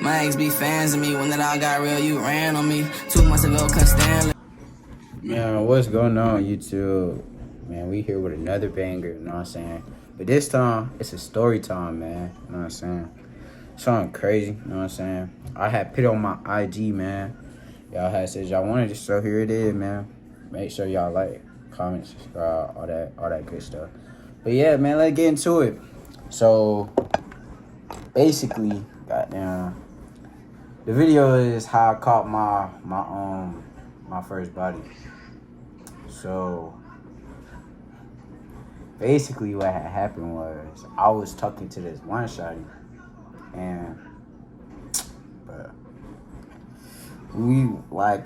My ex be fans of me. When that all got real, you ran on me. 2 months ago, couldn't stand. Man, what's going on, YouTube? Man, we here with another banger, you know what I'm saying? But this time, it's a story time, man. You know what I'm saying? Something crazy, you know what I'm saying? I had put on my IG, man. Y'all had said y'all wanted it, so here it is, man. Make sure y'all like, comment, subscribe, all that good stuff. But yeah, man, let's get into it. So, basically, goddamn, the video is how I caught my first body. So basically what had happened was I was talking to this one shawty, and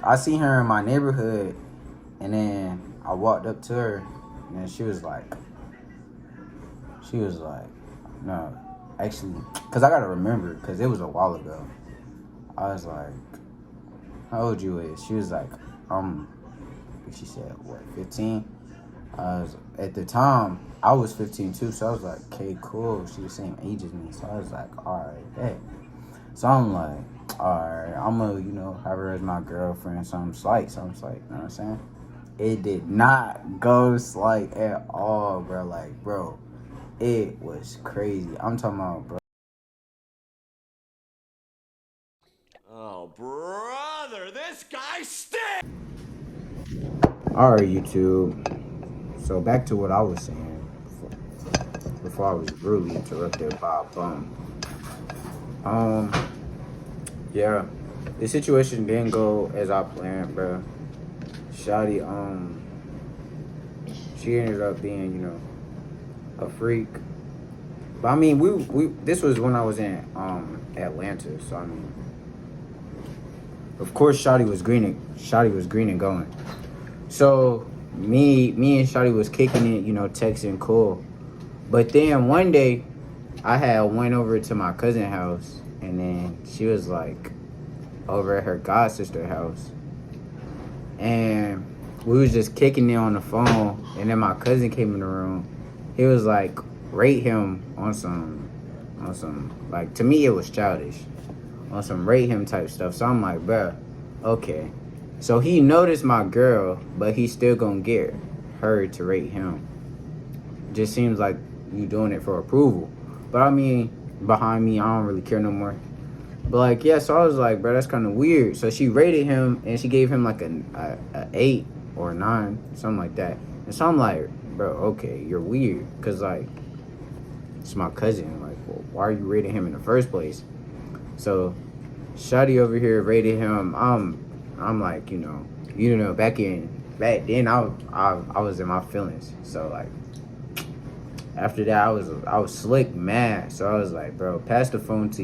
I seen her in my neighborhood, and then I walked up to her, and then she was like, no, actually, because I gotta remember, because it was a while ago. I was like, how old you is? She was like, she said, what, 15? At the time, I was 15 too, so I was like, okay, cool. She was the same age as me, so I was like, all right, bet. So I'm like, all right, I'm gonna, have her as my girlfriend, something slight, you know what I'm saying? It did not go slight at all, bro. Like, bro, it was crazy. I'm talking about, bro. Oh, brother, this guy stinks! Alright, YouTube. So back to what I was saying before I was rudely interrupted by a bum. Yeah, the situation didn't go as I planned, bro. Shawty, she ended up being, a freak. But I mean, we this was when I was in Atlanta, so I mean, of course, Shawty was green and going. So me and Shawty was kicking it, texting cool. But then one day, I had went over to my cousin's house, and then she was like over at her god sister's house, and we was just kicking it on the phone. And then my cousin came in the room. He was like, rate him on some like, to me it was childish, on some rate him type stuff. So I'm like, bruh, okay. So he noticed my girl, but he still gonna get her to rate him. Just seems like you doing it for approval. But I mean, behind me, I don't really care no more. But like, yeah, so I was like, bro, that's kind of weird. So she rated him, and she gave him like a 8 or a 9, something like that. And so I'm like, bro, okay, you're weird, cause like, it's my cousin. Like, well, why are you rating him in the first place? So Shawty over here rated him. I'm like, back then I was in my feelings. So like, after that I was slick mad. So I was like, bro, pass the phone to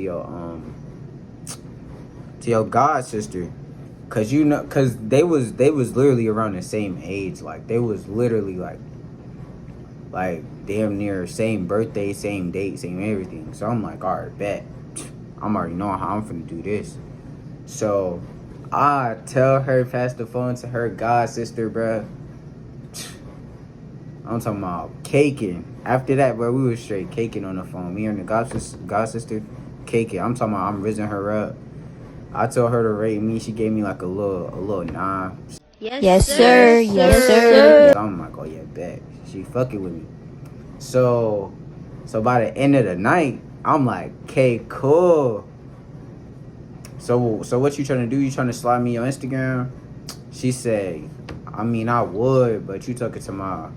your god sister, cause they was literally around the same age. Like, they was literally like damn near same birthday, same date, same everything. So I'm like, all right, bet. I'm already knowing how I'm finna do this. So I tell her, pass the phone to her god sister, bro. I'm talking about caking. After that, bro, we was straight caking on the phone. Me and the god sister caking. I'm talking about, I'm raising her up. I told her to rate me. She gave me like a little 9. Yes, sir. Yes, sir. So I'm like, oh yeah, bet. She fucking with me. So by the end of the night, I'm like, okay, cool. So what you trying to do? You trying to slide me your Instagram? She said, I mean, I would, but you took it to my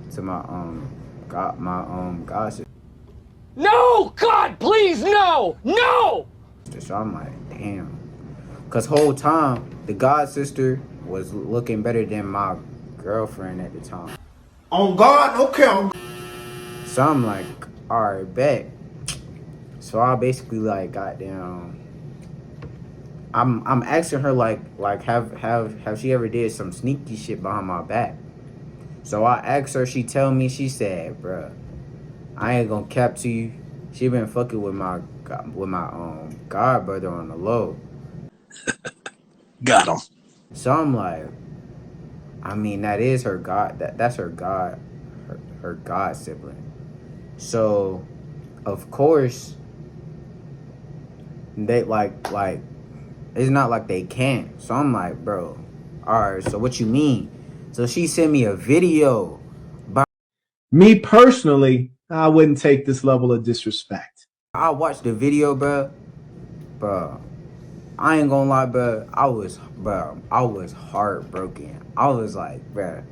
god sister. No! God, please, no! No! So I'm like, damn. Cause whole time the god sister was looking better than my girlfriend at the time. On God, okay. So I'm like, all right, bet. So I basically like got down. I'm asking her like have she ever did some sneaky shit behind my back? So I asked her. She tell me, she said, bruh, I ain't gonna cap to you. She been fucking with my god brother on the low. Got him. So I'm like, I mean, that is her god. That's her god, her god sibling. So, of course, They like it's not like they can't. So I'm like, bro, all right, so what you mean? So she sent me a video. Me personally, I wouldn't take this level of disrespect. I watched the video, bro. Bro, I ain't gonna lie, bro. I was heartbroken. I was like, bro,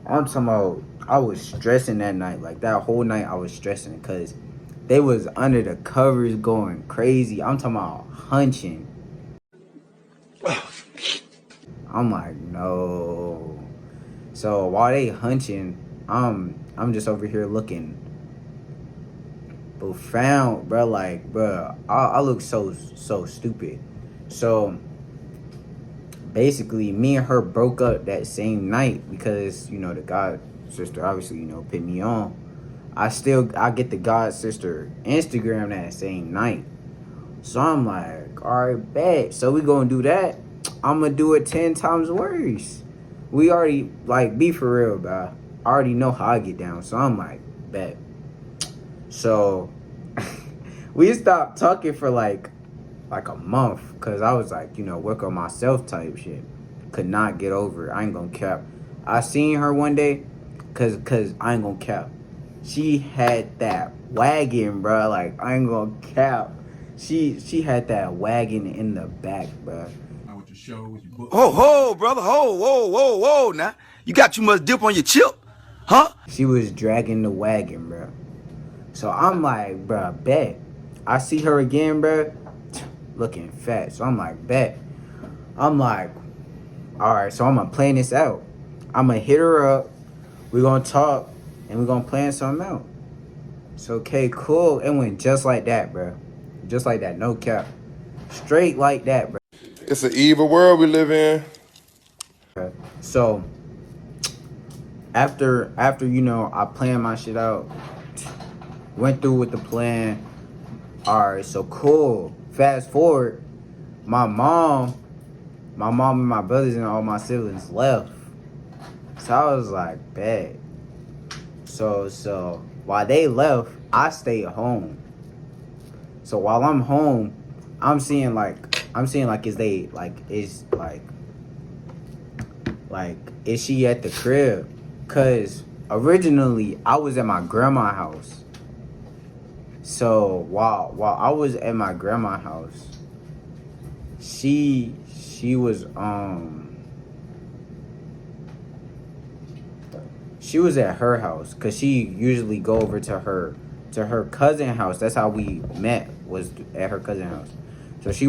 I'm talking about, I was stressing that night. Like, that whole night I was stressing because they was under the covers going crazy. I'm talking about hunching. I'm like, no. So while they hunching, I'm just over here looking profound, bro. Like, bro, I look so stupid. So basically, me and her broke up that same night because, you know, the god sister obviously, you know, put me on. I get the god sister Instagram that same night. So I'm like, all right, bet. So we gonna do that. I'm gonna do it 10 times worse. We already, like, be for real, bro. I already know how I get down. So I'm like, bet. So we stopped talking for like a month because I was like, you know, work on myself type shit. Could not get over it. I ain't gonna cap. I seen her one day cause I ain't gonna cap. She had that wagon, bro. Like, I ain't gonna cap. She had that wagon in the back, bro. Ho, brother, whoa, now. You got too much dip on your chip, huh? She was dragging the wagon, bro. So I'm like, bro, bet. I see her again, bro, looking fat. So I'm like, bet. I'm like, all right, so I'm gonna plan this out. I'm gonna hit her up. We're gonna talk, and we're gonna plan something out. So, okay, cool. It went just like that, bro. Just like that, no cap. Straight like that, bro. It's an evil world we live in. So after you know, I planned my shit out, went through with the plan. All right, so cool. Fast forward, my mom and my brothers and all my siblings left. So I was like, bet. So while they left, I stayed home. So while I'm home, I'm seeing like is she at the crib? Cause originally I was at my grandma's house. So while I was at my grandma's house, she was at her house, cause she usually go over to her cousin's house. That's how we met, was at her cousin's house. So she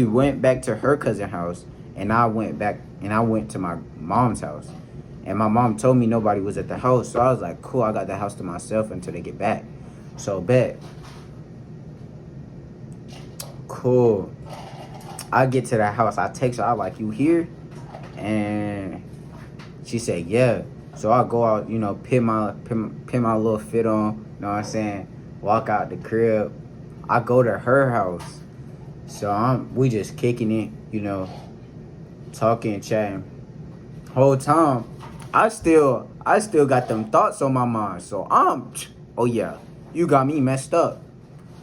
went back to her cousin's house, and I went to my mom's house. And my mom told me nobody was at the house. So I was like, cool, I got the house to myself until they get back. So bet. Cool. I get to the house. I text her. I like, you here? And she said, yeah. So I go out, you know, pin my little fit on. You know what I'm saying? Walk out the crib. I go to her house. So we just kicking it, you know, talking, chatting. Whole time, I still got them thoughts on my mind. So oh yeah, you got me messed up.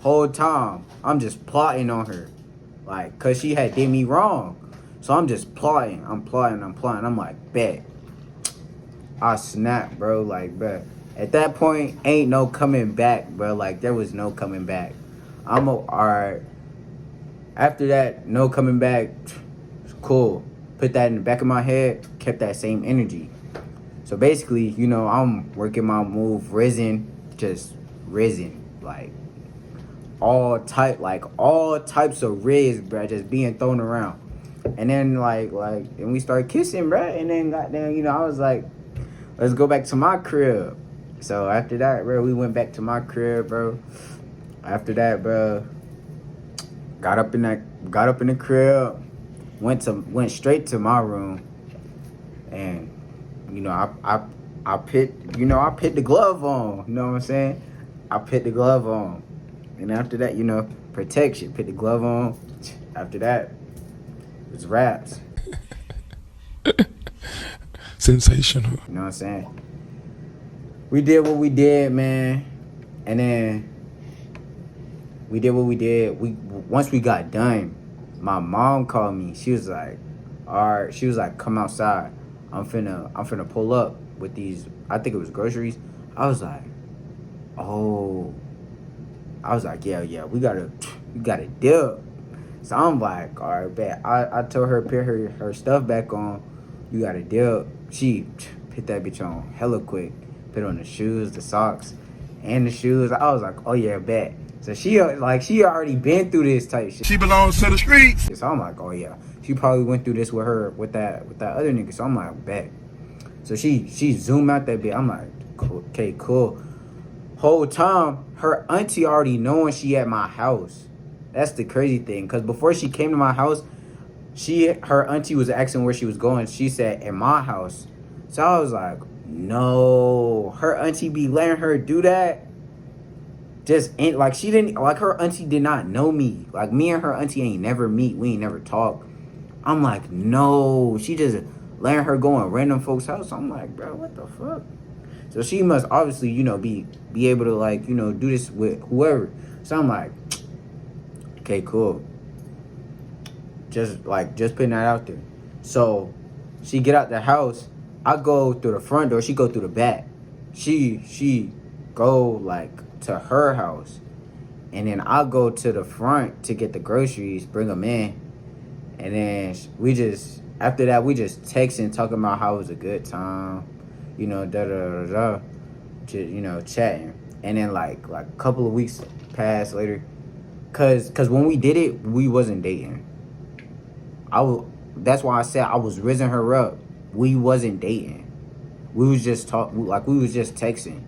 Whole time, I'm just plotting on her. Like, cause she had did me wrong. So I'm just plotting. I'm like, bet. I snapped, bro. Like, bro. At that point, ain't no coming back, bro. Like, there was no coming back. Alright. After that, no coming back. Cool. Put that in the back of my head. Kept that same energy. So basically, you know, I'm working my move, risen. Like, all types of riz, bro, just being thrown around. And then and we started kissing, bro. And then goddamn, you know, I was like, let's go back to my crib. So after that, bro, we went back to my crib, bro. After that, bro, got up in the crib, went straight to my room, and you know, I put the glove on. You know what I'm saying? I put the glove on, and after that, you know, protection. Put the glove on. After that, it's wraps. Sensational. You know what I'm saying? We did what we did, man. And then we did what we did. We once we got done, my mom called me. She was like, all right, she was like, come outside. I'm finna pull up with these, I think it was groceries. I was like, oh. I was like, yeah, we gotta dip. So I'm like, all right, bet. I told her put her stuff back on. You gotta dip. She put that bitch on hella quick. Put on the shoes, the socks, and the shoes. I was like, oh yeah, bet. So she already been through this type shit. She belongs to the streets. So I'm like, oh yeah. She probably went through this with that other nigga. So I'm like, bet. So she zoomed out that bit. I'm like, cool, okay, cool. Whole time, her auntie already knowing she at my house. That's the crazy thing. Cause before she came to my house, her auntie was asking where she was going. She said, in my house. So I was like, no. Her auntie be letting her do that? Just ain't like she didn't like her auntie did not know me. Like me and her auntie ain't never meet. We ain't never talk. I'm like, no. She just letting her go in random folks' house. I'm like, bro, what the fuck? So she must obviously, you know, be able to like, you know, do this with whoever. So I'm like, okay, cool. Just putting that out there. So she get out the house. I go through the front door. She go through the back. She go like to her house. And then I go to the front to get the groceries, bring them in. And then after that, we just texting, talking about how it was a good time. You know, just, you know, chatting. And then like a couple of weeks passed later. Cause when we did it, we wasn't dating. That's why I said I was raising her up. We wasn't dating. We was just we was just texting.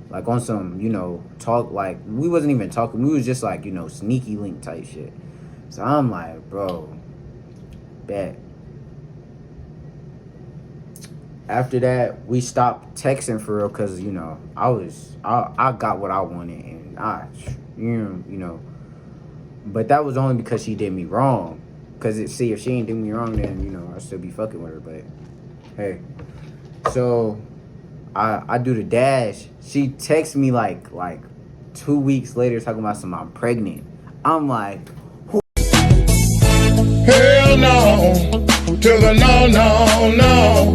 Like on some, you know, talk, like we wasn't even talking. We was just like, you know, sneaky link type shit. So I'm like, bro, bet. After that, we stopped texting for real because, you know, I got what I wanted and you know. But that was only because she did me wrong. Because, if she ain't did me wrong, then, you know, I'd still be fucking with her. But, hey. So, I do the dash. She texts me like 2 weeks later talking about I'm pregnant. I'm like, Hell no. To the no.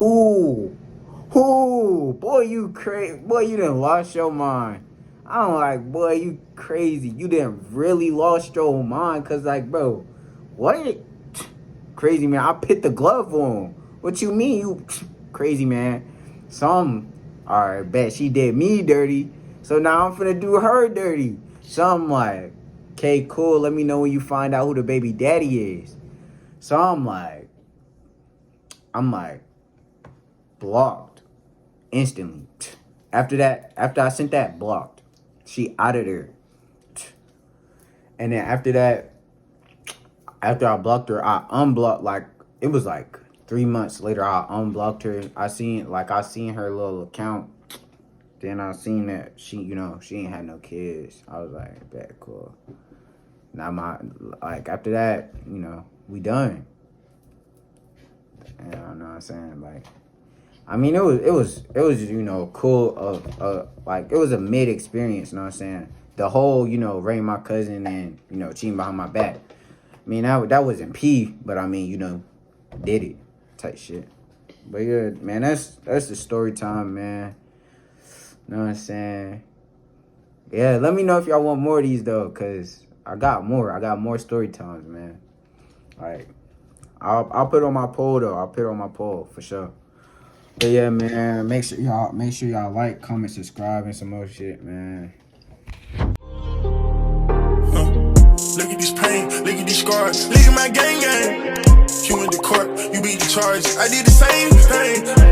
Ooh, boy, you crazy. Boy, you done lost your mind. I'm like, boy, you crazy. You done really lost your mind. Cause like, bro, what? Crazy, man. I put the glove on. What you mean? You crazy, man. Alright, bet she did me dirty. So now I'm finna do her dirty. So I'm like, okay, cool. Let me know when you find out who the baby daddy is. So I'm like, blocked instantly. After I sent that, blocked. She out of there. And then after that, after I blocked her, I unblocked, like, it was like 3 months later, I unblocked her. I seen her little account. Then I seen that she, you know, she ain't had no kids. I was like, bet, cool. Now after that, you know, we done. You know what I'm saying? Like, I mean, it was you know, cool. Like, it was a mid experience. You know what I'm saying? The whole, you know, raping my cousin and, you know, cheating behind my back. I mean, that wasn't P, but I mean, you know, did it type shit. But yeah, man, that's the story time, man. You know what I'm saying? Yeah, let me know if y'all want more of these though, cause I got more story times, man. Like, I'll put it on my poll though. I'll put it on my poll for sure. But yeah, man, make sure y'all like, comment, subscribe, and some more shit, man. Look at this pain, look at these scars, look at my gang. You went to court, you beat the charge. I did the same thing.